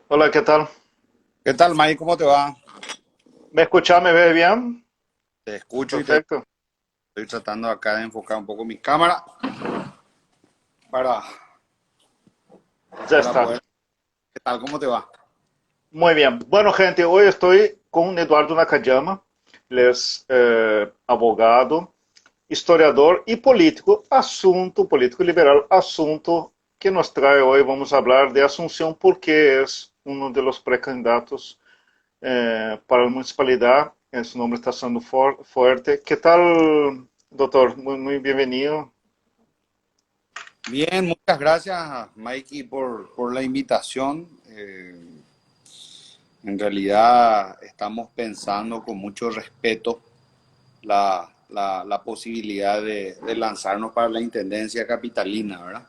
Hola, ¿qué tal? ¿Qué tal, Mike? ¿Cómo te va? ¿Me escucha? ¿Me ve bien? Te escucho y te Perfecto. estoy tratando acá de enfocar un poco mi cámara para, Ya para está. poder. ¿Qué tal? ¿Cómo te va? Muy bien. Bueno, gente, hoy estoy con Eduardo Nakayama. Él es abogado, historiador y político. Asunto político liberal. Asunto que nos trae hoy. Vamos a hablar de Asunción porque es uno de los precandidatos para la municipalidad. Su nombre está siendo fuerte. ¿Qué tal, doctor? Muy bienvenido. Bien, muchas gracias, Mikey, por la invitación. En realidad estamos pensando con mucho respeto la posibilidad de lanzarnos para la Intendencia Capitalina, ¿verdad?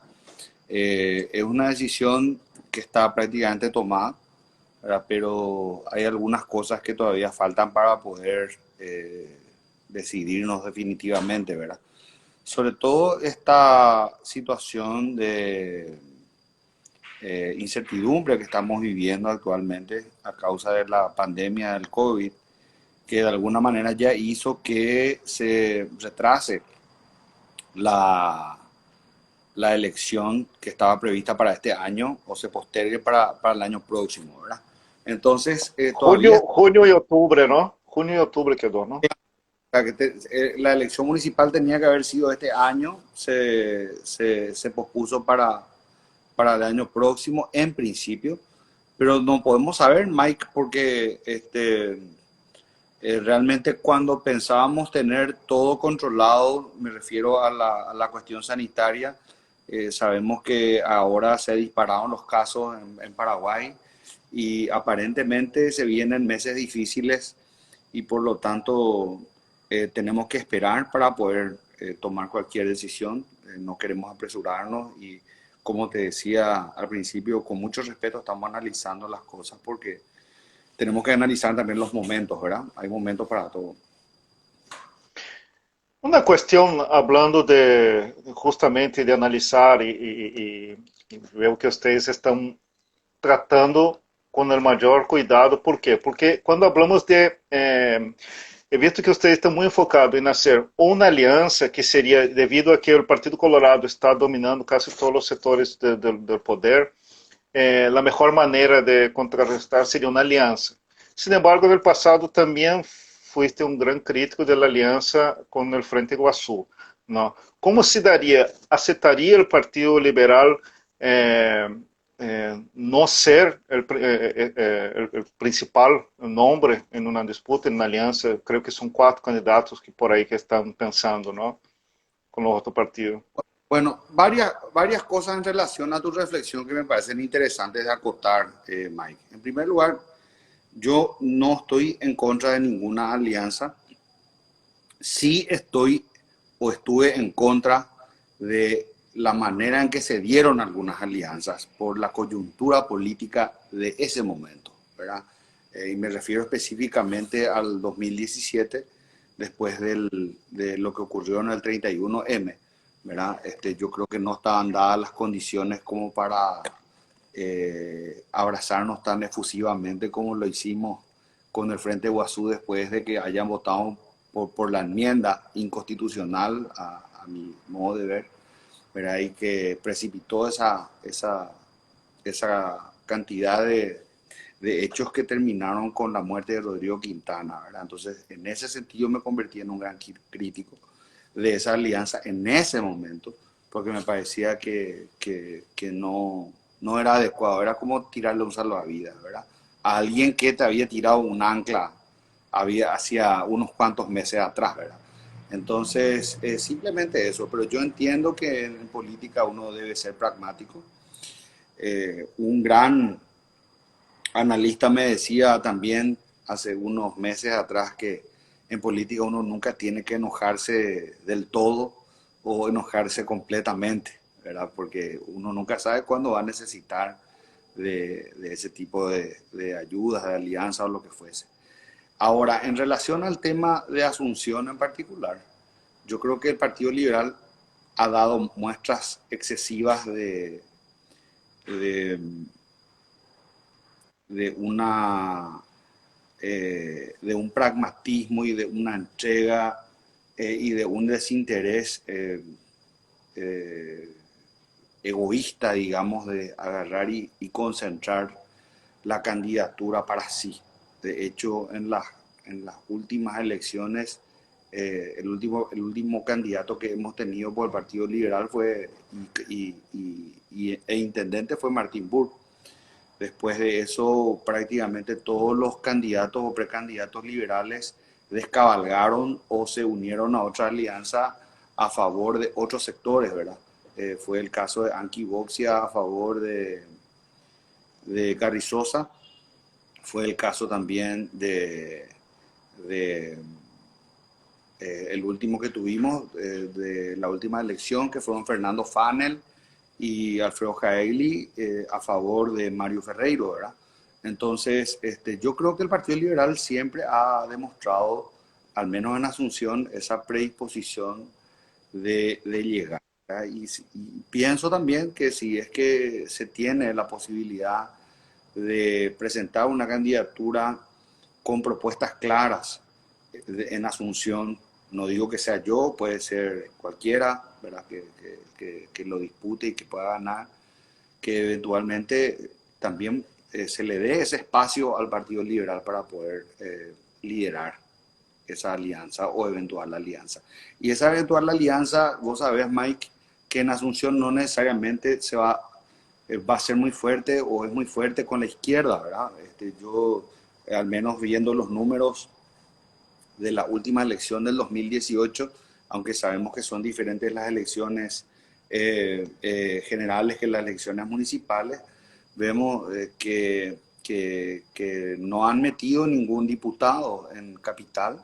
Es una decisión que está prácticamente tomada, ¿verdad? Pero hay algunas cosas que todavía faltan para poder decidirnos definitivamente, ¿verdad? Sobre todo esta situación de incertidumbre que estamos viviendo actualmente a causa de la pandemia del COVID, que de alguna manera ya hizo que se retrase la, la elección que estaba prevista para este año o se postergue para el año próximo, ¿verdad? Entonces, todavía Junio y octubre, ¿no? Junio y octubre quedó, ¿no? la elección municipal tenía que haber sido este año, se pospuso para el año próximo en principio, pero no podemos saber, Mike, porque realmente cuando pensábamos tener todo controlado, me refiero a la cuestión sanitaria, sabemos que ahora se dispararon los casos en Paraguay y aparentemente se vienen meses difíciles y por lo tanto tenemos que esperar para poder tomar cualquier decisión. No queremos apresurarnos y como te decía al principio, con mucho respeto estamos analizando las cosas porque tenemos que analizar también los momentos, ¿verdad? Hay momentos para todo. Una cuestión, hablando de justamente de analizar y veo que ustedes están tratando con el mayor cuidado. ¿Por qué? Porque cuando hablamos de, he visto que ustedes estão muito enfocados em hacer uma aliança que seria, devido a que o Partido Colorado está dominando quase todos os setores do poder, a melhor maneira de contrarrestar seria uma aliança. Sin embargo, no passado também fuiste um grande crítico da aliança com o Frente Iguaçu, não? Como se daria, aceitaria o Partido Liberal não ser o principal nome em uma disputa, em uma aliança? Creio que são quatro candidatos que por aí que estão pensando, não? Com o outro partido. Bueno, varias cosas en relación a tu reflexión que me parecen interesantes de acotar, Mike. En primer lugar, yo no estoy en contra de ninguna alianza. Sí estoy o estuve en contra de la manera en que se dieron algunas alianzas por la coyuntura política de ese momento, ¿verdad? Y me refiero específicamente al 2017, después de lo que ocurrió en el 31M, ¿verdad? Yo creo que no estaban dadas las condiciones como para abrazarnos tan efusivamente como lo hicimos con el Frente Guazú después de que hayan votado por la enmienda inconstitucional, a mi modo de ver, ¿verdad? Y que precipitó esa cantidad de hechos que terminaron con la muerte de Rodrigo Quintana, ¿verdad? Entonces, en ese sentido me convertí en un gran crítico de esa alianza en ese momento, porque me parecía que no era adecuado, era como tirarle un salvavidas, ¿verdad? A alguien que te había tirado un ancla hacía unos cuantos meses atrás, ¿verdad? Entonces, simplemente eso, pero yo entiendo que en política uno debe ser pragmático. Un gran analista me decía también hace unos meses atrás que en política uno nunca tiene que enojarse del todo o enojarse completamente, ¿verdad? Porque uno nunca sabe cuándo va a necesitar de ese tipo de ayudas, de alianza o lo que fuese. Ahora, en relación al tema de Asunción en particular, yo creo que el Partido Liberal ha dado muestras excesivas de de de un pragmatismo y de una entrega y de un desinterés eh, egoísta, digamos, de agarrar y concentrar la candidatura para sí. De hecho, en las últimas elecciones, el último candidato que hemos tenido por el Partido Liberal fue, e intendente fue Martín Burr. Después de eso, prácticamente todos los candidatos o precandidatos liberales descabalgaron o se unieron a otra alianza a favor de otros sectores, ¿verdad? Fue el caso de Anki Boxia a favor de Carrizosa, fue el caso también de el último que tuvimos, de la última elección, que fueron Fernando Fanel y Alfredo Jaegli a favor de Mario Ferreiro, ¿verdad? Entonces, yo creo que el Partido Liberal siempre ha demostrado, al menos en Asunción, esa predisposición de llegar. Y pienso también que si es que se tiene la posibilidad de presentar una candidatura con propuestas claras en Asunción, no digo que sea yo, puede ser cualquiera, ¿verdad? Que lo dispute y que pueda ganar, que eventualmente también se le dé ese espacio al Partido Liberal para poder liderar esa alianza o eventual alianza. Y esa eventual alianza, vos sabés, Mike, que en Asunción no necesariamente va a ser muy fuerte o es muy fuerte con la izquierda, ¿verdad? Yo, al menos viendo los números de la última elección del 2018, aunque sabemos que son diferentes las elecciones generales que las elecciones municipales, vemos que no han metido ningún diputado en capital,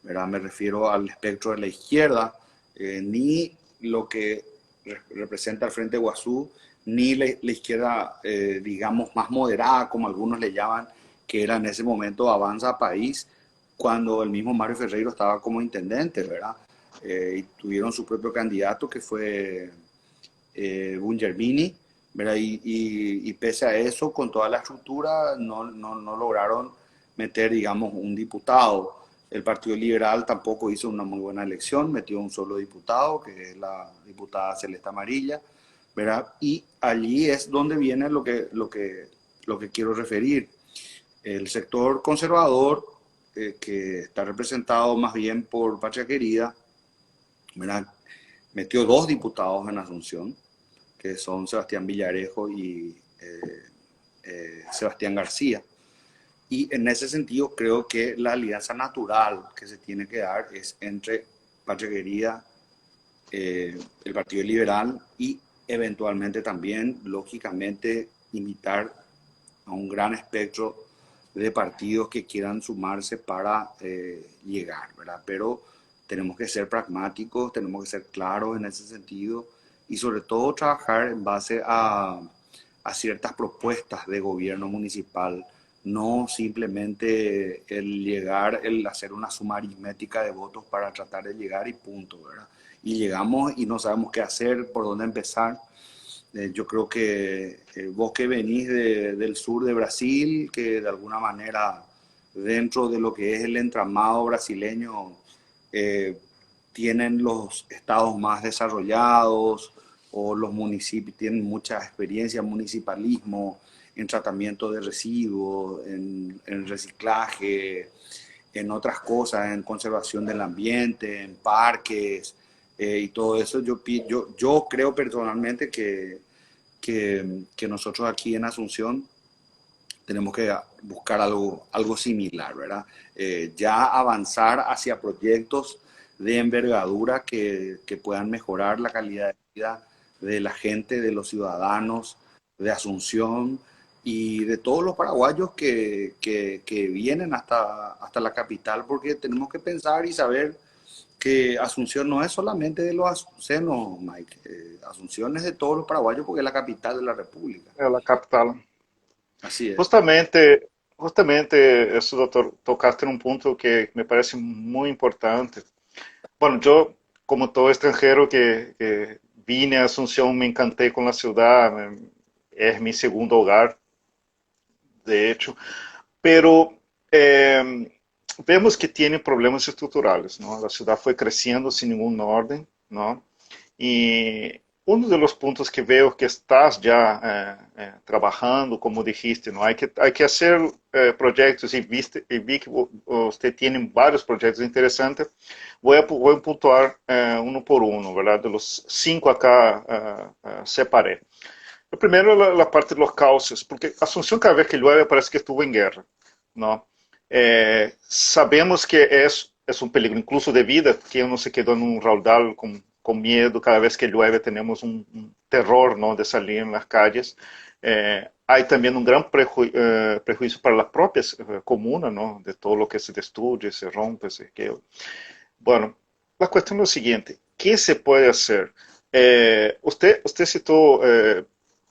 ¿verdad? Me refiero al espectro de la izquierda, ni lo que representa el Frente Guazú, ni la izquierda, digamos, más moderada, como algunos le llaman, que era en ese momento Avanza País, cuando el mismo Mario Ferreiro estaba como intendente, ¿verdad? Y tuvieron su propio candidato que fue Bungerbini, ¿verdad? Y pese a eso, con toda la estructura, no lograron meter, digamos, un diputado. El Partido Liberal tampoco hizo una muy buena elección, metió un solo diputado, que es la diputada Celeste Amarilla, ¿verdad? Y allí es donde viene lo que quiero referir. El sector conservador, que está representado más bien por Patria Querida, ¿verdad? Metió dos diputados en Asunción, que son Sebastián Villarejo y Sebastián García. Y en ese sentido creo que la alianza natural que se tiene que dar es entre Patria Querida, el Partido Liberal y eventualmente también, lógicamente, invitar a un gran espectro de partidos que quieran sumarse para llegar, ¿verdad? Pero tenemos que ser pragmáticos, tenemos que ser claros en ese sentido y sobre todo trabajar en base a ciertas propuestas de gobierno municipal, no simplemente el llegar, el hacer una suma aritmética de votos para tratar de llegar y punto, ¿verdad? Y llegamos y no sabemos qué hacer, por dónde empezar. Yo creo que vos que venís del sur de Brasil, que de alguna manera dentro de lo que es el entramado brasileño eh, tienen los estados más desarrollados o los municipios tienen mucha experiencia en municipalismo, en tratamiento de residuos, en reciclaje, en otras cosas, en conservación del ambiente, en parques y todo eso. Yo creo personalmente que nosotros aquí en Asunción tenemos que buscar algo similar, ¿verdad? Ya avanzar hacia proyectos de envergadura que puedan mejorar la calidad de vida de la gente, de los ciudadanos de Asunción y de todos los paraguayos que vienen hasta la capital, porque tenemos que pensar y saber que Asunción no es solamente de los asuncenos, Mike. Asunción es de todos los paraguayos porque es la capital de la República. É a capital. Así es. Justamente, isso, doutor, tocaste num ponto que me parece muito importante. Bueno, yo, como todo extranjero que vine a Asunción, me encanté con la ciudad, es mi segundo hogar. de hecho, pero vemos que tiene problemas estructurales, ¿no? La ciudad fue creciendo sin ningún orden, ¿no? Y uno de los puntos que veo que estás ya trabajando, como dijiste, ¿no? Hay que hacer proyectos y vi que usted tiene varios proyectos interesantes. Voy a puntuar uno por uno, ¿verdad? De los cinco acá separé. El primero, la parte de los cauces, porque Asunción cada vez que llueve parece que estuvo en guerra, ¿no? Sabemos que es un peligro incluso de vida, que uno se quedó en un raudal con miedo, cada vez que llueve tenemos un terror, ¿no? De salir en las calles. Hay también un gran prejuicio para las propias comunas, ¿no? De todo lo que se destruye, se rompe, se queda. Bueno, la cuestión es lo siguiente, ¿qué se puede hacer? Usted citó,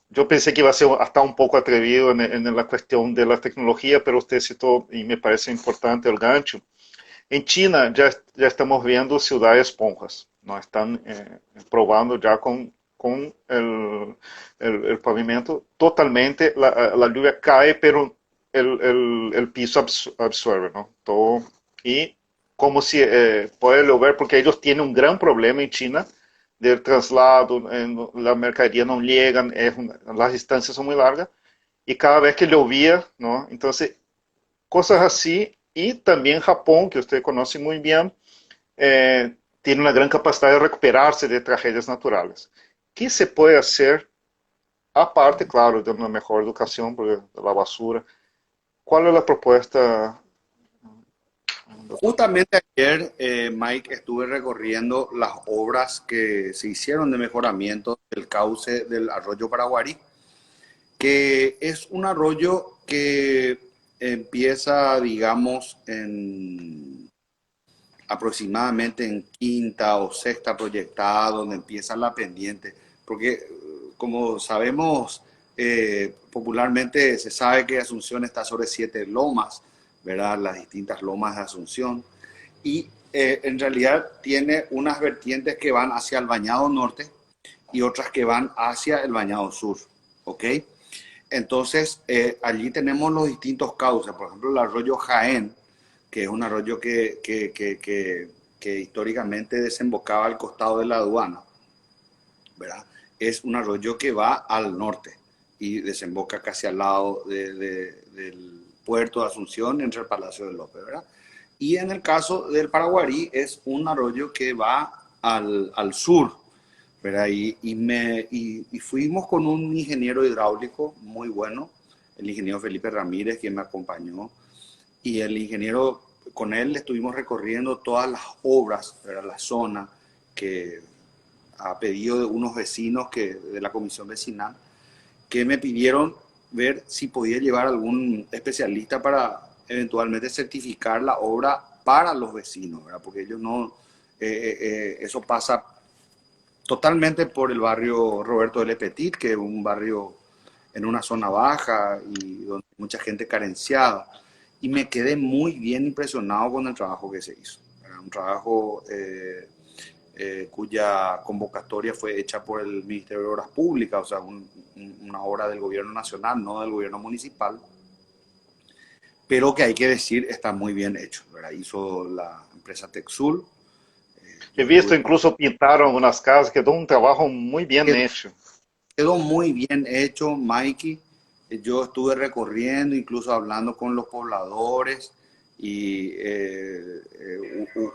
yo pensé que iba a ser hasta un poco atrevido en la cuestión de la tecnología, pero usted citó, y me parece importante el gancho. En China ya estamos viendo ciudades esponjas, ¿no? Están probando ya con el pavimento totalmente, la lluvia cae, pero el piso absorbe, ¿no? Todo, y como si puede llover, porque ellos tienen un gran problema en China del traslado, la mercadería no llegan, las distancias son muy largas, y cada vez que llovía, ¿no? Entonces, cosas así, y también Japón, que usted conoce muy bien, tiene una gran capacidad de recuperarse de tragedias naturales. ¿Qué se puede hacer, aparte, claro, de una mejor educación de la basura? ¿Cuál es la propuesta, doctor? Justamente ayer, Mike, estuve recorriendo las obras que se hicieron de mejoramiento del cauce del arroyo Paraguarí, que es un arroyo que empieza, digamos, aproximadamente en quinta o sexta proyectada, donde empieza la pendiente, porque como sabemos, popularmente se sabe que Asunción está sobre 7 lomas, ¿verdad? Las distintas lomas de Asunción, y en realidad tiene unas vertientes que van hacia el Bañado Norte y otras que van hacia el Bañado Sur, ¿ok? Entonces, allí tenemos los distintos cauces, por ejemplo, el arroyo Jaén, que es un arroyo que históricamente desembocaba al costado de la aduana, ¿verdad? Es un arroyo que va al norte y desemboca casi al lado del puerto de Asunción, entre el Palacio de López, ¿verdad? Y en el caso del Paraguarí es un arroyo que va al sur, ¿verdad? Y fuimos con un ingeniero hidráulico muy bueno, el ingeniero Felipe Ramírez, quien me acompañó, y el ingeniero, con él estuvimos recorriendo todas las obras, ¿verdad? La zona que a pedido de unos vecinos de la comisión vecinal, que me pidieron ver si podía llevar algún especialista para eventualmente certificar la obra para los vecinos, ¿verdad? Porque ellos no, eso pasa totalmente por el barrio Roberto L. Petit, que es un barrio en una zona baja y donde hay mucha gente carenciada. Y me quedé muy bien impresionado con el trabajo que se hizo. Era un trabajo cuya convocatoria fue hecha por el Ministerio de Obras Públicas, o sea, una obra del gobierno nacional, no del gobierno municipal, pero que hay que decir está muy bien hecho, ¿verdad? Hizo la empresa Texul. He Yo visto estuve, incluso pintaron unas casas, quedó un trabajo muy bien hecho. quedó muy bien hecho, Mikey. Yo estuve recorriendo, incluso hablando con los pobladores, y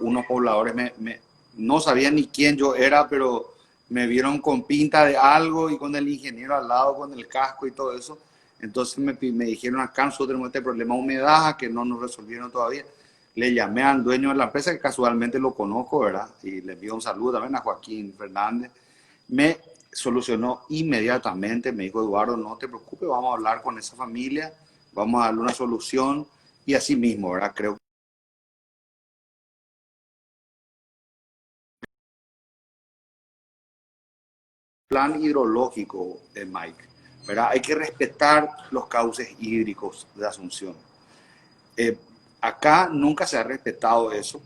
unos pobladores no sabían ni quién yo era, pero me vieron con pinta de algo y con el ingeniero al lado, con el casco y todo eso. Entonces me dijeron, acá nosotros tenemos este problema de humedad que no nos resolvieron todavía. Le llamé al dueño de la empresa, que casualmente lo conozco, ¿verdad? Y le envío un saludo también a Joaquín Fernández. Me solucionó inmediatamente, me dijo: Eduardo, no te preocupes, vamos a hablar con esa familia, vamos a darle una solución, y así mismo, ¿verdad? Creo que el plan hidrológico, Mike, ¿verdad? Hay que respetar los cauces hídricos de Asunción. Eh, Acá nunca se ha respetado eso,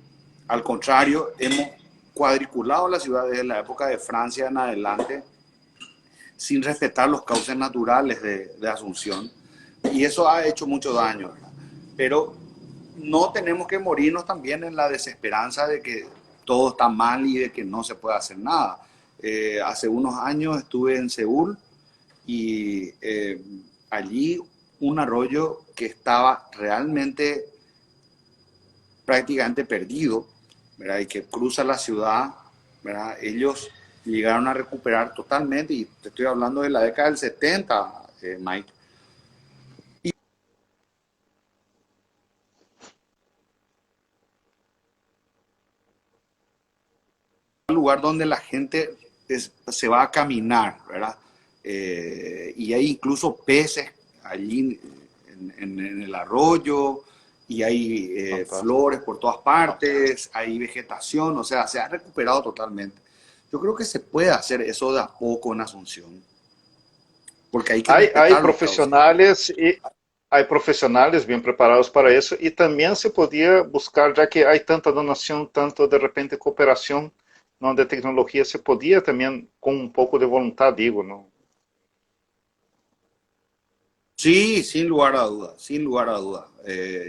al contrario, hemos cuadriculado la ciudad desde la época de Francia en adelante, sin respetar los cauces naturales de Asunción, Y eso ha hecho mucho daño, ¿verdad? Pero no tenemos que morirnos también en la desesperanza de que todo está mal y de que no se puede hacer nada. Hace unos años estuve en Seúl y allí un arroyo que estaba realmente prácticamente perdido, ¿verdad? Y que cruza la ciudad, ¿verdad? Ellos llegaron a recuperar totalmente, y te estoy hablando de la década del 70, Mike. Un lugar donde la gente se va a caminar, ¿verdad? Y hay incluso peces allí en el arroyo, y hay Fantástico. flores por todas partes, hay vegetación, o sea, se ha recuperado totalmente. Yo creo que se puede hacer eso de a poco en Asunción, porque hay que Hay respetar los cauces. profesionales y hay profesionales bien preparados para eso y también se podía buscar, ya que hay tanta donación, tanto de repente cooperación, ¿no? De tecnología, se podía también con un poco de voluntad, digo, ¿no? Sí, sin lugar a dudas, sin lugar a dudas.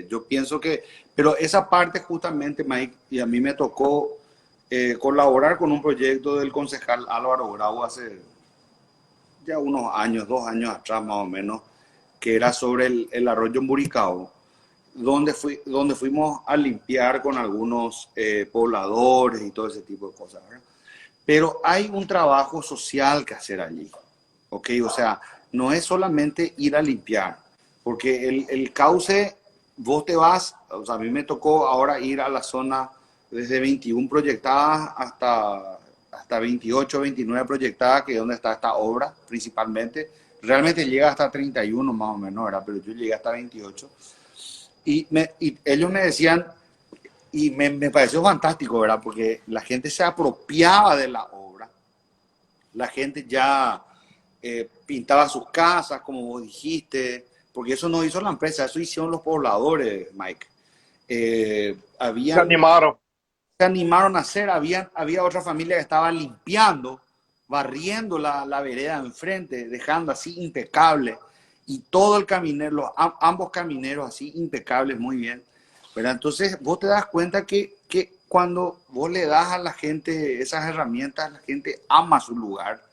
Yo pienso que, pero esa parte justamente, Mike, y a mí me tocó colaborar con un proyecto del concejal Álvaro Bravo hace ya unos años, 2 años atrás más o menos, que era sobre el arroyo Mburicao, donde fuimos a limpiar con algunos pobladores y todo ese tipo de cosas, ¿verdad? Pero hay un trabajo social que hacer allí, ¿ok? O sea, no es solamente ir a limpiar, porque el cauce, vos te vas, o sea, a mí me tocó ahora ir a la zona desde 21 proyectadas hasta 28, 29 proyectadas, que es donde está esta obra principalmente. Realmente llega hasta 31 más o menos, ¿verdad? Pero yo llegué hasta 28. Y ellos me decían, y me pareció fantástico, ¿verdad? Porque la gente se apropiaba de la obra, la gente ya pintaba sus casas, como vos dijiste, porque eso no hizo la empresa, eso hicieron los pobladores, Mike. Se Habían, animaron. se animaron a hacer, había otra familia que estaba limpiando, barriendo la vereda enfrente, dejando así impecable, y todo el caminero, ambos camineros así impecables, muy bien. ¿Verdad? Entonces vos te das cuenta que cuando vos le das a la gente esas herramientas, la gente ama su lugar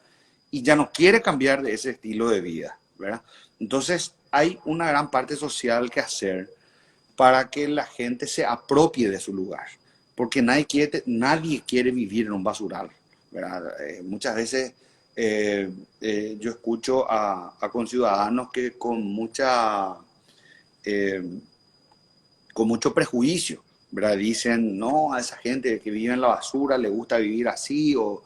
y ya no quiere cambiar de ese estilo de vida, ¿verdad? Entonces hay una gran parte social que hacer para que la gente se apropie de su lugar, porque nadie quiere vivir en un basural, ¿verdad? Muchas veces yo escucho a conciudadanos que eh, con mucho prejuicio, ¿verdad? Dicen, no, a esa gente que vive en la basura le gusta vivir así, o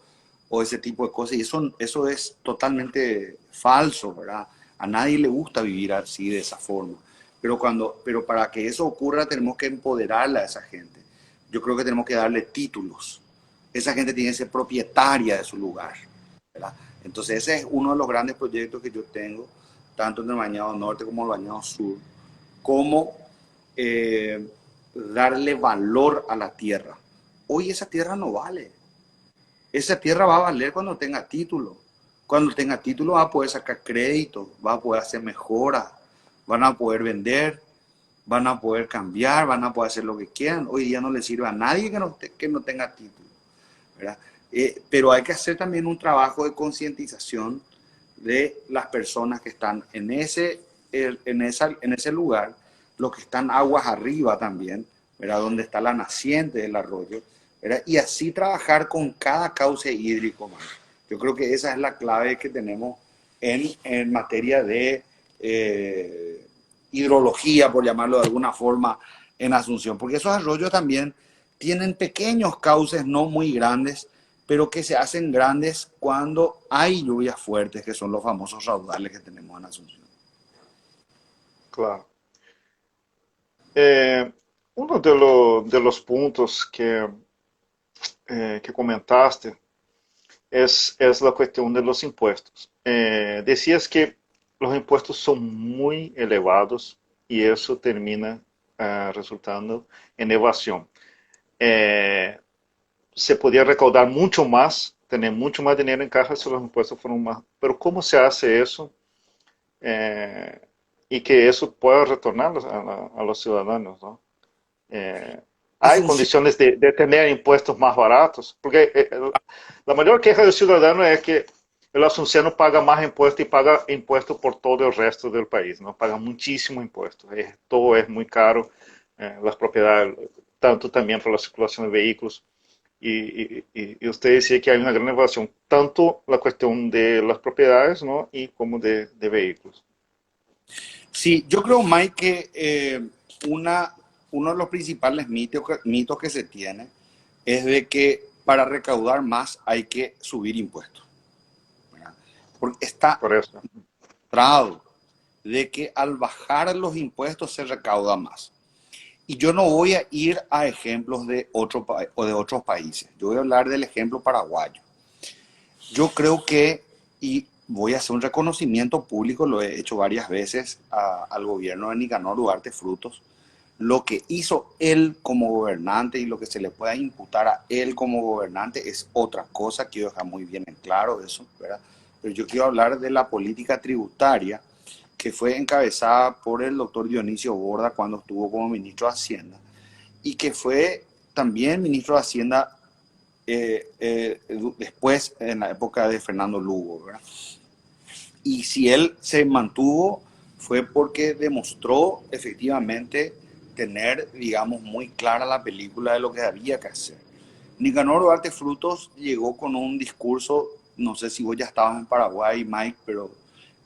ese tipo de cosas, y eso es totalmente falso, ¿verdad? A nadie le gusta vivir así, de esa forma. Pero para que eso ocurra tenemos que empoderarla a esa gente. Yo creo que tenemos que darle títulos. Esa gente tiene que ser propietaria de su lugar, ¿verdad? Entonces ese es uno de los grandes proyectos que yo tengo, tanto en el Bañado Norte como en el Bañado Sur, como darle valor a la tierra. Hoy esa tierra no vale. Esa tierra va a valer cuando tenga título. Cuando tenga título va a poder sacar crédito, va a poder hacer mejoras, van a poder vender, van a poder cambiar, van a poder hacer lo que quieran. Hoy día no le sirve a nadie que no tenga título, ¿verdad? Pero hay que hacer también un trabajo de concientización de las personas que están en ese lugar, los que están aguas arriba también, ¿verdad? Donde está la naciente del arroyo, ¿verdad? Y así trabajar con cada cauce hídrico más. Yo creo que esa es la clave que tenemos en materia de hidrología, por llamarlo de alguna forma, en Asunción, porque esos arroyos también tienen pequeños cauces no muy grandes, pero que se hacen grandes cuando hay lluvias fuertes, que son los famosos raudales que tenemos en Asunción. Claro. Uno de los puntos que comentaste es la cuestión de los impuestos. Decías que los impuestos son muy elevados y eso termina resultando en evasión. Eh, Se podía recaudar mucho más, tener mucho más dinero en caja si los impuestos fueron más. Pero ¿cómo se hace eso? Eh, y que eso pueda retornar a los ciudadanos, ¿no? Eh, hay Asunción, condiciones de tener impuestos más baratos, porque la mayor queja del ciudadano es que el asunciano paga más impuestos y paga impuestos por todo el resto del país, ¿no? Paga muchísimo impuesto, todo es muy caro, las propiedades, tanto también por la circulación de vehículos. Y usted decía que hay una gran evasión, tanto la cuestión de las propiedades, ¿no? Y como de vehículos. sí, yo creo, Mike, que uno de los principales mitos que se tiene es de que para recaudar más hay que subir impuestos, ¿verdad? Porque está Por eso. demostrado de que al bajar los impuestos se recauda más. Y yo no voy a ir a ejemplos o de otros países. Yo voy a hablar del ejemplo paraguayo. Yo creo que, y voy a hacer un reconocimiento público, lo he hecho varias veces al gobierno de Nicanor Duarte Frutos, lo que hizo él como gobernante y lo que se le pueda imputar a él como gobernante es otra cosa, quiero dejar muy bien en claro eso, ¿verdad? Pero yo quiero hablar de la política tributaria que fue encabezada por el doctor Dionisio Borda cuando estuvo como ministro de Hacienda y que fue también ministro de Hacienda después en la época de Fernando Lugo, ¿verdad? Y si él se mantuvo fue porque demostró efectivamente tener, digamos, muy clara la película de lo que había que hacer. Nicanor Duarte Frutos llegó con un discurso, no sé si vos ya estabas en Paraguay, Mike, pero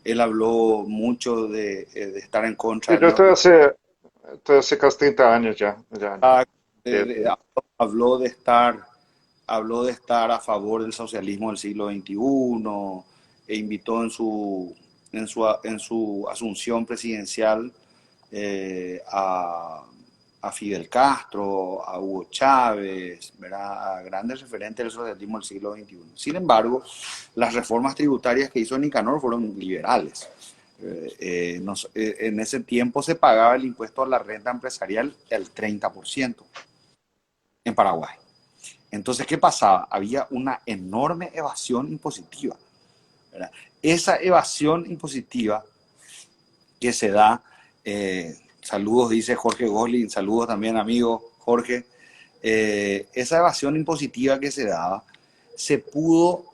él habló mucho de estar en contra Sí, de yo los... estoy hace casi 30 años ya. Habló habló de estar a favor del socialismo del siglo XXI e invitó en su asunción presidencial a Fidel Castro, a Hugo Chávez, ¿verdad? A grandes referentes del socialismo del siglo XXI. Sin embargo, las reformas tributarias que hizo Nicanor fueron liberales. En ese tiempo se pagaba el impuesto a la renta empresarial el 30% en Paraguay. Entonces, ¿qué pasaba? Había una enorme evasión impositiva, ¿verdad? Esa evasión impositiva que se da, saludos, dice Jorge Goslin, saludos también, amigo Jorge, esa evasión impositiva que se daba, se pudo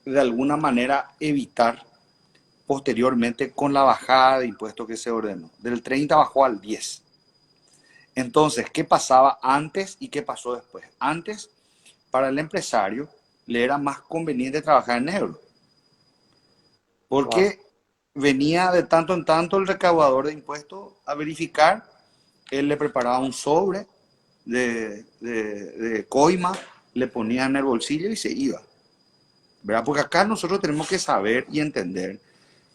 de alguna manera evitar posteriormente con la bajada de impuestos que se ordenó. Del 30 bajó al 10. Entonces, ¿qué pasaba antes y qué pasó después? Antes, para el empresario, le era más conveniente trabajar en negro, Claro. porque venía de tanto en tanto el recaudador de impuestos a verificar, él le preparaba un sobre de coima, le ponía en el bolsillo y se iba, ¿verdad? Porque acá nosotros tenemos que saber y entender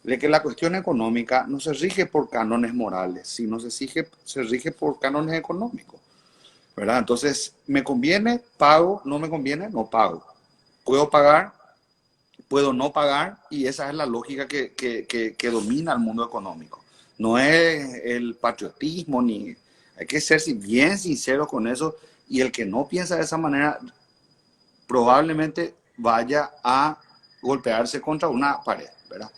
de que la cuestión económica no se rige por cánones morales, sino se rige por cánones económicos, ¿verdad? Entonces, me conviene, pago, no me conviene, no pago. Puedo pagar, puedo no pagar, y esa es la lógica que domina el mundo económico. No es el patriotismo, ni hay que ser bien sincero con eso, y el que no piensa de esa manera probablemente vaya a golpearse contra una pared, ¿verdad?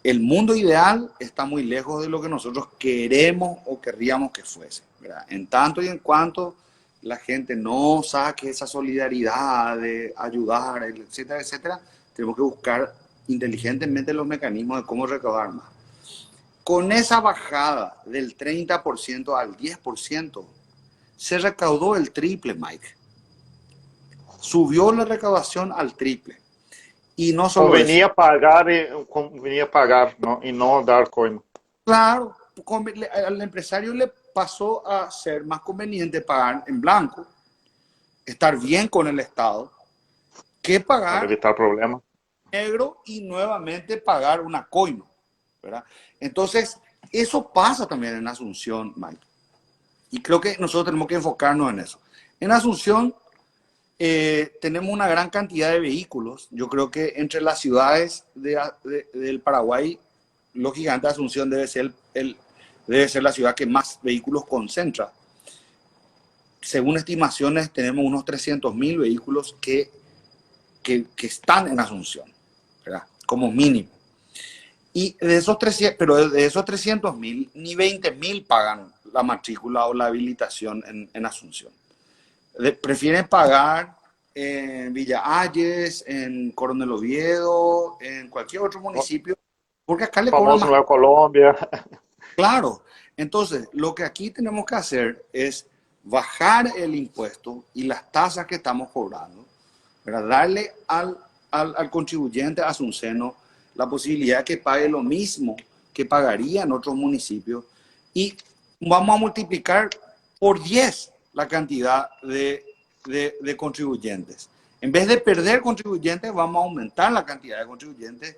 El mundo ideal está muy lejos de lo que nosotros queremos o querríamos que fuese, ¿verdad? En tanto y en cuanto la gente no saque esa solidaridad de ayudar, etcétera, etcétera, tenemos que buscar inteligentemente los mecanismos de cómo recaudar más. Con esa bajada del 30% al 10%, se recaudó el triple, Mike. Subió la recaudación al triple. Y no solo eso. Convenía pagar, ¿no? Y no dar coima. Claro, al empresario le pasó a ser más conveniente pagar en blanco, estar bien con el Estado, que Para pagar evitar problemas. negro y nuevamente pagar una coima, ¿verdad? Entonces, eso pasa también en Asunción, Mike. Y creo que nosotros tenemos que enfocarnos en eso. En Asunción tenemos una gran cantidad de vehículos. Yo creo que entre las ciudades del Paraguay, lógicamente Asunción debe ser la ciudad que más vehículos concentra. Según estimaciones, tenemos unos 300.000 vehículos que están en Asunción, ¿verdad? Como mínimo. Y de esos 300, pero de esos 300.000, ni 20.000 pagan la matrícula o la habilitación en Asunción. Prefieren pagar en Villa Ayes, en Coronel Oviedo, en cualquier otro municipio, porque acá le cobran Famoso más. Nueva Colombia. Claro. Entonces, lo que aquí tenemos que hacer es bajar el impuesto y las tasas que estamos cobrando, para darle al contribuyente asunceno la posibilidad que pague lo mismo que pagaría en otros municipios, y vamos a multiplicar por 10 la cantidad de contribuyentes. En vez de perder contribuyentes, vamos a aumentar la cantidad de contribuyentes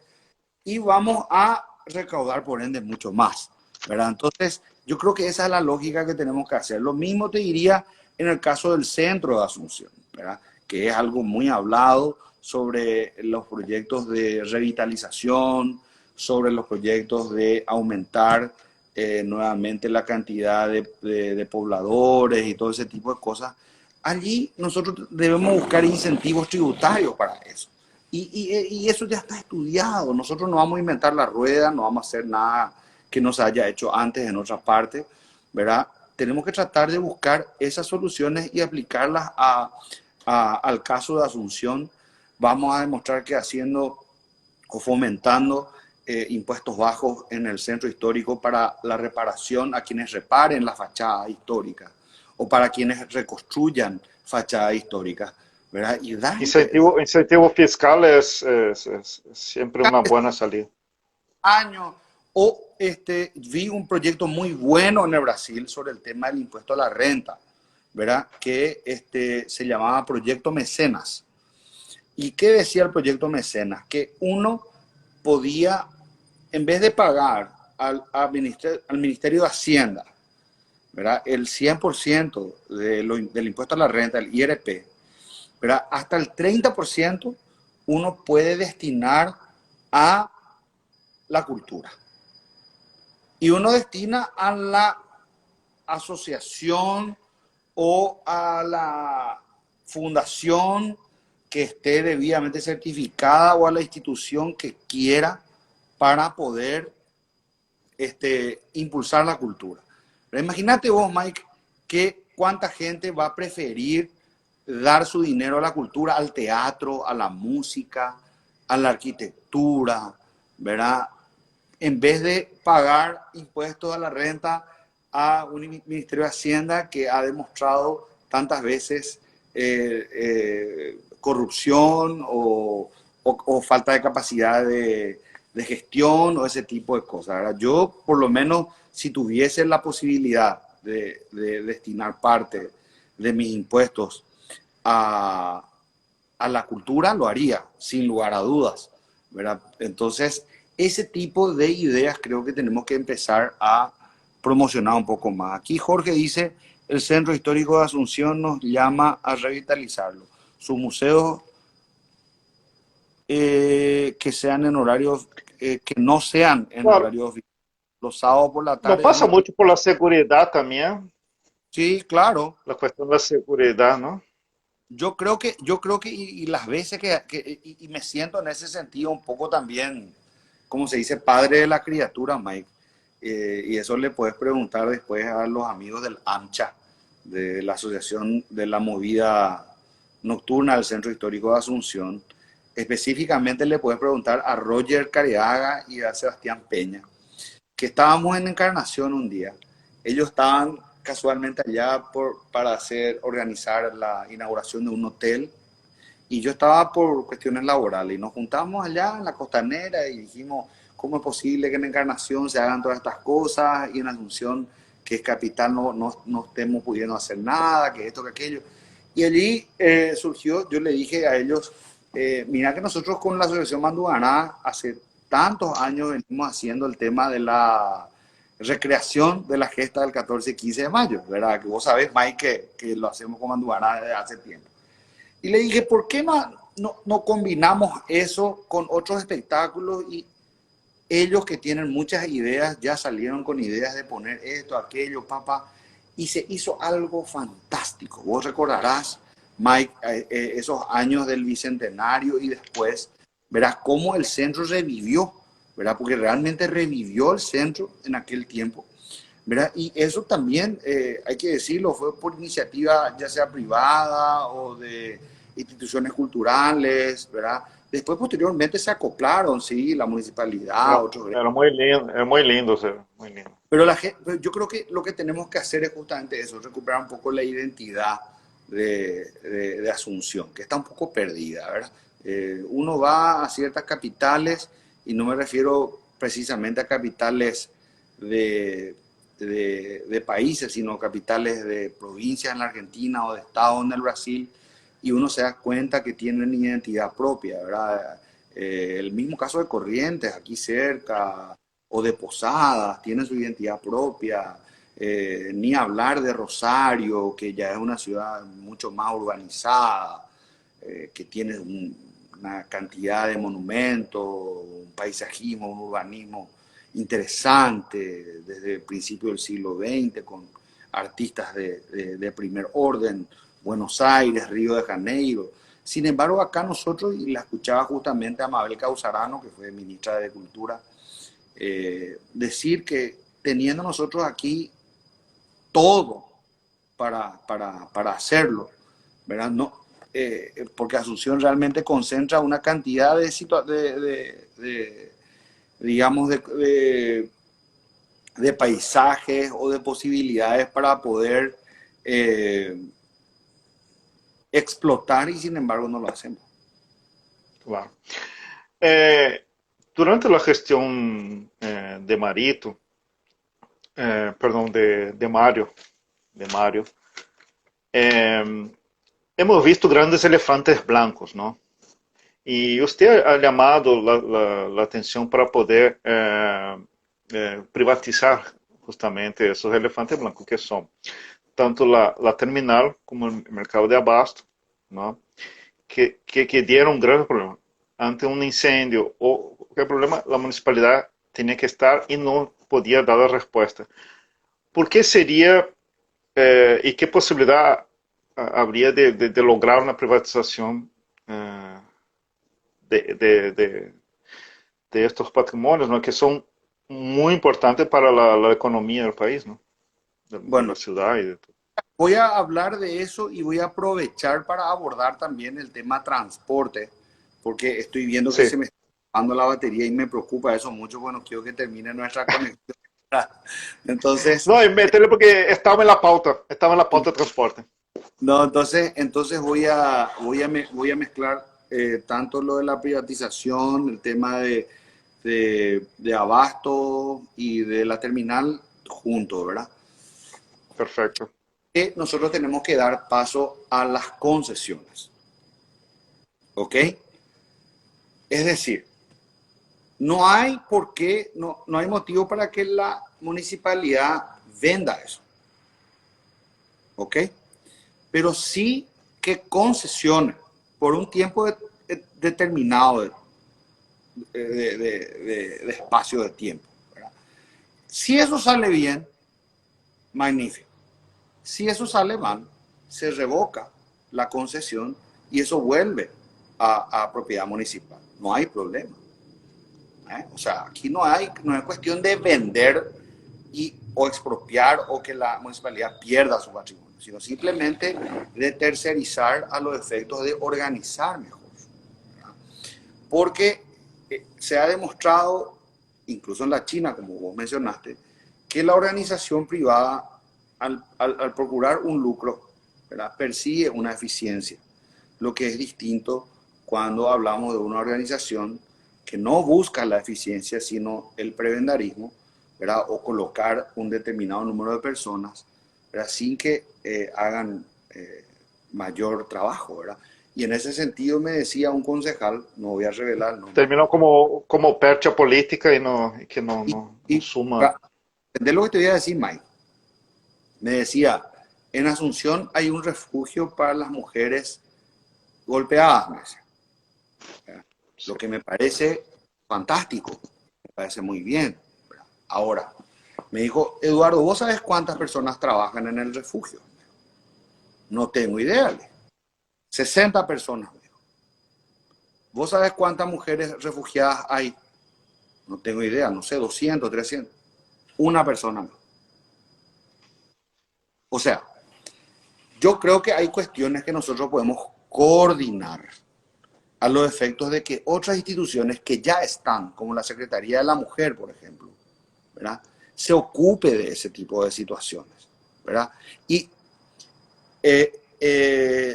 y vamos a recaudar por ende mucho más, ¿verdad? Entonces, yo creo que esa es la lógica que tenemos que hacer. Lo mismo te diría en el caso del centro de Asunción, ¿verdad? Que es algo muy hablado sobre los proyectos de revitalización, sobre los proyectos de aumentar nuevamente la cantidad de pobladores y todo ese tipo de cosas. Allí nosotros debemos buscar incentivos tributarios para eso. Y eso ya está estudiado. Nosotros no vamos a inventar la rueda, no vamos a hacer nada que no se haya hecho antes en otras partes, ¿verdad? Tenemos que tratar de buscar esas soluciones y aplicarlas al caso de Asunción. Vamos a demostrar que haciendo o fomentando impuestos bajos en el centro histórico para la reparación a quienes reparen la fachada histórica o para quienes reconstruyan fachadas históricas, ¿verdad? Y darle Incentivo fiscal es siempre una buena salida. años. O vi un proyecto muy bueno en el Brasil sobre el tema del impuesto a la renta, ¿verdad? Que se llamaba Proyecto Mecenas. ¿Y qué decía el Proyecto Mecenas? Que uno podía, en vez de pagar al Ministerio de Hacienda, ¿verdad? El 100% del impuesto a la renta, el IRP, ¿verdad? Hasta el 30% uno puede destinar a la cultura. Y uno destina a la asociación o a la fundación que esté debidamente certificada o a la institución que quiera para poder impulsar la cultura. Pero imagínate vos, Mike, que cuánta gente va a preferir dar su dinero a la cultura, al teatro, a la música, a la arquitectura, ¿verdad? En vez de pagar impuestos a la renta a un Ministerio de Hacienda que ha demostrado tantas veces corrupción o falta de capacidad de gestión o ese tipo de cosas, ¿verdad? Yo, por lo menos, si tuviese la posibilidad de destinar parte de mis impuestos a la cultura, lo haría, sin lugar a dudas, ¿verdad? Entonces, ese tipo de ideas creo que tenemos que empezar a promocionar un poco más. Aquí Jorge dice, el Centro Histórico de Asunción nos llama a revitalizarlo. Sus museos que sean en horarios, que no sean en Claro, horarios los sábados por la no tarde. pasa mucho por la seguridad también, Sí, claro. la cuestión de la seguridad, ¿no? Yo creo que y las veces y me siento en ese sentido un poco también, como se dice, padre de la criatura, Mike. Y eso le puedes preguntar después a los amigos del AMCHA, de la Asociación de la Movida Nocturna del Centro Histórico de Asunción. Específicamente le puedes preguntar a Roger Careaga y a Sebastián Peña, que estábamos en Encarnación un día. Ellos estaban casualmente allá para organizar la inauguración de un hotel y yo estaba por cuestiones laborales y nos juntamos allá en la Costanera y dijimos, ¿cómo es posible que en Encarnación se hagan todas estas cosas y en Asunción, que es capital, no estemos pudiendo hacer nada, que esto, que aquello? Y allí surgió, yo le dije a ellos, mira que nosotros con la Asociación Manduganá hace tantos años venimos haciendo el tema de la recreación de la gesta del 14 y 15 de mayo, ¿verdad? Que vos sabés, Mike, que lo hacemos con Manduganá desde hace tiempo. Y le dije, ¿por qué no combinamos eso con otros espectáculos? Y ellos que tienen muchas ideas ya salieron con ideas de poner esto, aquello, papá, y se hizo algo fantástico. Vos recordarás, Mike, esos años del Bicentenario y después verás cómo el centro revivió, ¿verdad? Porque realmente revivió el centro en aquel tiempo, ¿verdad? Y eso también, hay que decirlo, fue por iniciativa ya sea privada o de instituciones culturales, ¿verdad? Después, posteriormente, se acoplaron, sí, la municipalidad, otros. Era muy lindo, o sea, muy lindo. Pero la gente, yo creo que lo que tenemos que hacer es justamente eso, recuperar un poco la identidad de Asunción, que está un poco perdida, ¿verdad? Uno va a ciertas capitales, y no me refiero precisamente a capitales de, de países, sino capitales de provincias en la Argentina o de estados en el Brasil, y uno se da cuenta que tienen identidad propia, ¿verdad? El mismo caso de Corrientes, aquí cerca, o de Posadas, tienen su identidad propia, ni hablar de Rosario, que ya es una ciudad mucho más urbanizada, que tiene una cantidad de monumentos, un paisajismo, un urbanismo interesante desde el principio del siglo XX, con artistas de primer orden, Buenos Aires, Río de Janeiro. Sin embargo, acá nosotros, y la escuchaba justamente a Mabel Causarano, que fue ministra de Cultura, decir que teniendo nosotros aquí todo para hacerlo, ¿verdad? No, porque Asunción realmente concentra una cantidad digamos, de paisajes o de posibilidades para poder explotar, y sin embargo no lo hacemos. Claro. Eh, Durante la gestión de Marito, perdón, de Mario, eh, hemos visto grandes elefantes blancos, ¿no? Y usted ha llamado la atención para poder privatizar justamente esos elefantes blancos que son tanto la terminal como el mercado de abasto, ¿no? Que dieron graves problemas. Ante un incendio o cualquier problema, la municipalidad tenía que estar y no podía dar la respuesta. ¿Por qué sería y qué posibilidad habría de lograr una privatización de, de, de, de estos patrimonios, ¿no? Que son muy importantes para la economía del país, ¿no? De la Bueno, ciudad y de todo. voy a hablar de eso y voy a aprovechar para abordar también el tema transporte, porque estoy viendo que Sí. se me está acabando la batería y me preocupa eso mucho. Bueno, quiero que termine nuestra conexión. Entonces, No, y métele porque estaba en la pauta de transporte. no, entonces voy a mezclar tanto lo de la privatización, el tema de abasto y de la terminal juntos, ¿verdad? Perfecto. Que nosotros tenemos que dar paso a las concesiones, ¿ok? Es decir, no hay por qué, no hay motivo para que la municipalidad venda eso, ¿ok? Pero sí que concesione por un tiempo determinado de espacio de tiempo, ¿verdad? Si eso sale bien, magnífico. Si eso sale mal, se revoca la concesión y eso vuelve a propiedad municipal. No hay problema. O sea, aquí no es cuestión de vender o expropiar o que la municipalidad pierda su patrimonio, sino simplemente de tercerizar a los efectos de organizar mejor. ¿Verdad? Porque se ha demostrado, incluso en la China, como vos mencionaste, que la organización privada, al procurar un lucro, ¿verdad?, persigue una eficiencia, lo que es distinto cuando hablamos de una organización que no busca la eficiencia, sino el prebendarismo, ¿verdad?, o colocar un determinado número de personas, ¿verdad?, sin que hagan mayor trabajo, ¿verdad? Y en ese sentido me decía un concejal, no voy a revelar el nombre, Terminó como percha política y, no, y que y, no y suma. para entender lo que te voy a decir, Mike, me decía, en Asunción hay un refugio para las mujeres golpeadas, me decía. Lo Sí. que me parece fantástico, me parece muy bien. Ahora, me dijo, Eduardo, ¿vos sabes cuántas personas trabajan en el refugio? No tengo idea. 60 personas. ¿Vos sabés cuántas mujeres refugiadas hay? no tengo idea, no sé, 200, 300, una persona más. O sea, yo creo que hay cuestiones que nosotros podemos coordinar a los efectos de que otras instituciones que ya están, como la Secretaría de la Mujer, por ejemplo, ¿verdad?, se ocupe de ese tipo de situaciones, ¿verdad? Y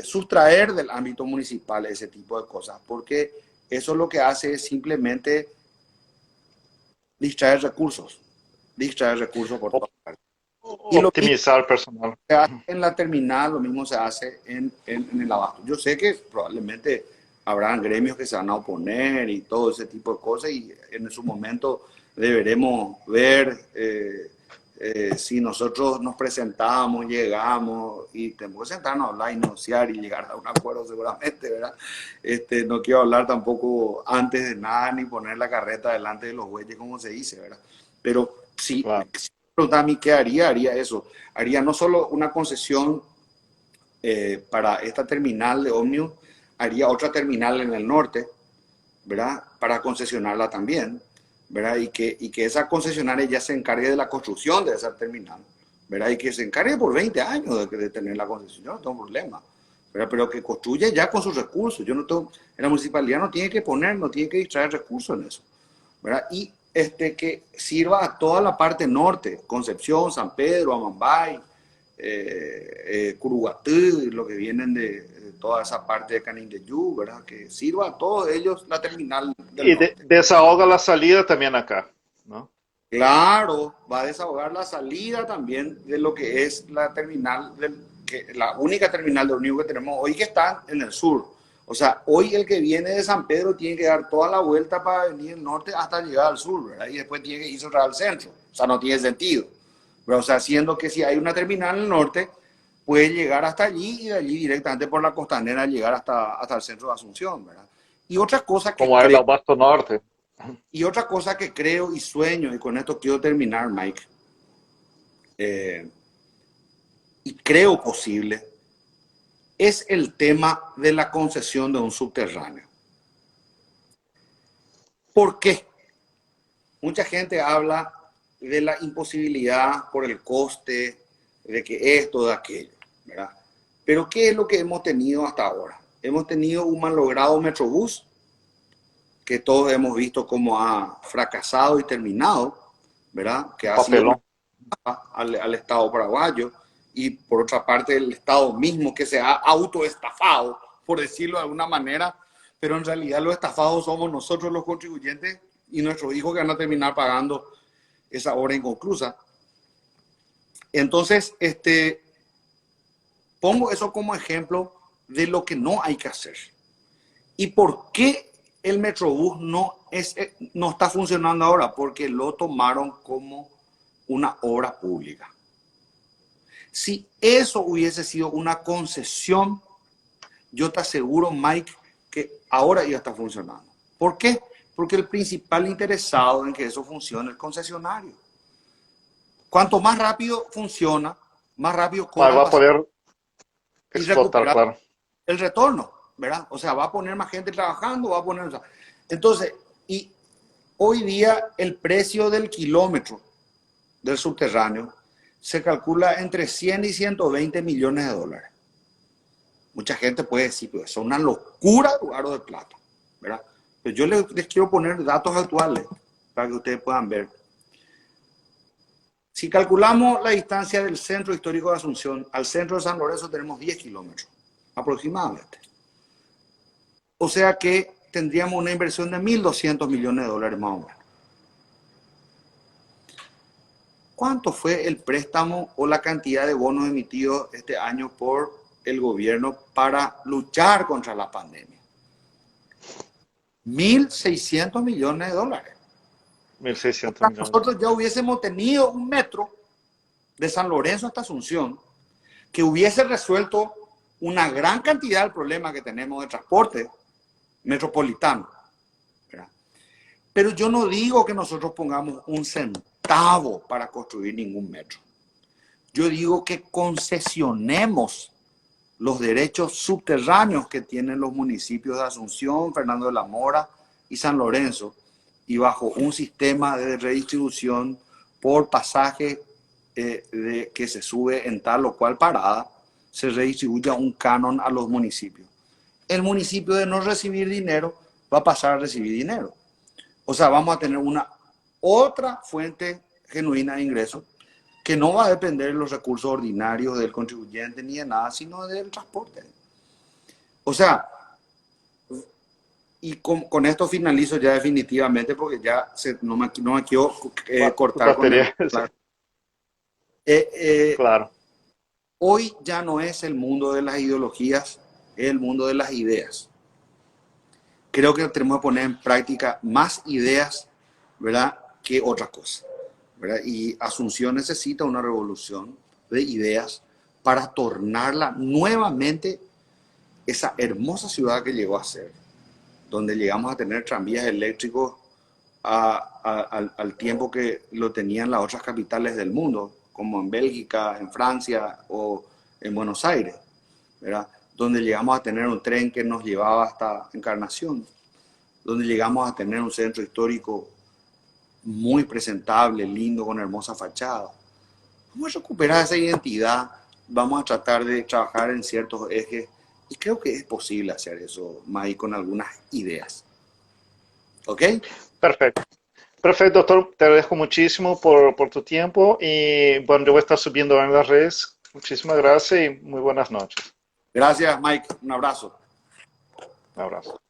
sustraer del ámbito municipal ese tipo de cosas, porque eso lo que hace es simplemente distraer recursos por todas partes. Y lo mismo Optimizar personal. se hace en la terminal, lo mismo se hace en el abasto. Yo sé que probablemente habrán gremios que se van a oponer y todo ese tipo de cosas, y en su momento deberemos ver si nosotros nos presentamos, llegamos, y tenemos que sentarnos a hablar y negociar y llegar a un acuerdo seguramente, ¿verdad? No quiero hablar tampoco antes de nada ni poner la carreta delante de los bueyes, como se dice, ¿verdad? Pero sí, Claro. si me preguntan a mí qué haría, haría eso. Haría no solo una concesión para esta terminal de ómnibus, haría otra terminal en el norte, ¿verdad?, para concesionarla también, ¿verdad? Y que esa concesionaria ya se encargue de la construcción de esa terminal, ¿verdad? Y que se encargue por 20 años de tener la concesión, yo no tengo problema, ¿verdad? Pero que construya ya con sus recursos. Yo no tengo, la municipalidad no tiene que poner, no tiene que distraer recursos en eso, ¿verdad? Y que sirva a toda la parte norte, Concepción, San Pedro, Amambay, Curuguatí, lo que vienen de toda esa parte de Canindeyú, ¿verdad? Que sirva a todos ellos la terminal del Y norte. desahoga la salida también acá, ¿no? Claro, va a desahogar la salida también de lo que es la terminal, la única terminal de ómnibus que tenemos hoy, que está en el sur. O sea, hoy el que viene de San Pedro tiene que dar toda la vuelta para venir del norte hasta llegar al sur, ¿verdad? Y después tiene que irse al centro. O sea, no tiene sentido. Pero, o sea, siendo que si hay una terminal en el norte, puede llegar hasta allí y de allí directamente por la costanera llegar hasta el centro de Asunción, ¿verdad? Y otra cosa que Como el creo, Abasto Norte. y sueño, y con esto quiero terminar, Mike, eh, y creo posible, es el tema de la concesión de un subterráneo. ¿Por qué? Mucha gente habla de la imposibilidad por el coste, de que esto, de aquello, ¿verdad? Pero ¿qué es lo que hemos tenido hasta ahora? Hemos tenido un malogrado Metrobús, que todos hemos visto cómo ha fracasado y terminado, ¿verdad? Que ha sido una Papelón. al Estado paraguayo, y por otra parte el Estado mismo que se ha autoestafado, por decirlo de alguna manera, pero en realidad los estafados somos nosotros los contribuyentes y nuestros hijos que van a terminar pagando esa obra inconclusa. Entonces, pongo eso como ejemplo de lo que no hay que hacer. ¿Y por qué el Metrobús no está funcionando ahora? Porque lo tomaron como una obra pública. Si eso hubiese sido una concesión, yo te aseguro, Mike, que ahora ya está funcionando. ¿Por qué? Porque el principal interesado en que eso funcione es el concesionario. Cuanto más rápido funciona, más rápido cobra el Va a pasaje poder y explotar, recuperar claro. el retorno, ¿verdad? O sea, va a poner más gente trabajando, va a poner... O sea, entonces, y hoy día el precio del kilómetro del subterráneo se calcula entre 100 y 120 millones de dólares. Mucha gente puede decir, pues eso es una locura lugar de plata, ¿verdad? Pero yo les quiero poner datos actuales para que ustedes puedan ver. Si calculamos la distancia del centro histórico de Asunción al centro de San Lorenzo, tenemos 10 kilómetros aproximadamente. O sea que tendríamos una inversión de 1.200 millones de dólares más o menos. ¿Cuánto fue el préstamo o la cantidad de bonos emitidos este año por el gobierno para luchar contra la pandemia? 1.600 millones de dólares. 1.600 millones. Nosotros ya hubiésemos tenido un metro de San Lorenzo hasta Asunción que hubiese resuelto una gran cantidad del problema que tenemos de transporte metropolitano, ¿verdad? Pero yo no digo que nosotros pongamos un centavo para construir ningún metro. Yo digo que concesionemos los derechos subterráneos que tienen los municipios de Asunción, Fernando de la Mora y San Lorenzo y bajo un sistema de redistribución por pasaje que se sube en tal o cual parada, se redistribuye un canon a los municipios. El municipio de no recibir dinero va a pasar a recibir dinero. O sea, vamos a tener una otra fuente genuina de ingresos que no va a depender de los recursos ordinarios del contribuyente ni de nada, sino del transporte. O sea, y con esto finalizo ya definitivamente porque ya no me quiero cortar con el... Batería, sí, Claro. Eh, eh, claro. Hoy ya no es el mundo de las ideologías, es el mundo de las ideas. Creo que tenemos que poner en práctica más ideas, ¿verdad?, que otra cosa, ¿verdad? Y Asunción necesita una revolución de ideas para tornarla nuevamente esa hermosa ciudad que llegó a ser, donde llegamos a tener tranvías eléctricos al tiempo que lo tenían las otras capitales del mundo, como en Bélgica, en Francia o en Buenos Aires, ¿verdad? Donde llegamos a tener un tren que nos llevaba hasta Encarnación, donde llegamos a tener un centro histórico muy presentable, lindo, con hermosa fachada. Vamos a recuperar esa identidad, vamos a tratar de trabajar en ciertos ejes y creo que es posible hacer eso, May, con algunas ideas. ¿Ok? Perfecto. Perfecto, doctor. Te agradezco muchísimo por tu tiempo y bueno, yo voy a estar subiendo en las redes. Muchísimas gracias y muy buenas noches. Gracias, Mike. Un abrazo. Un abrazo.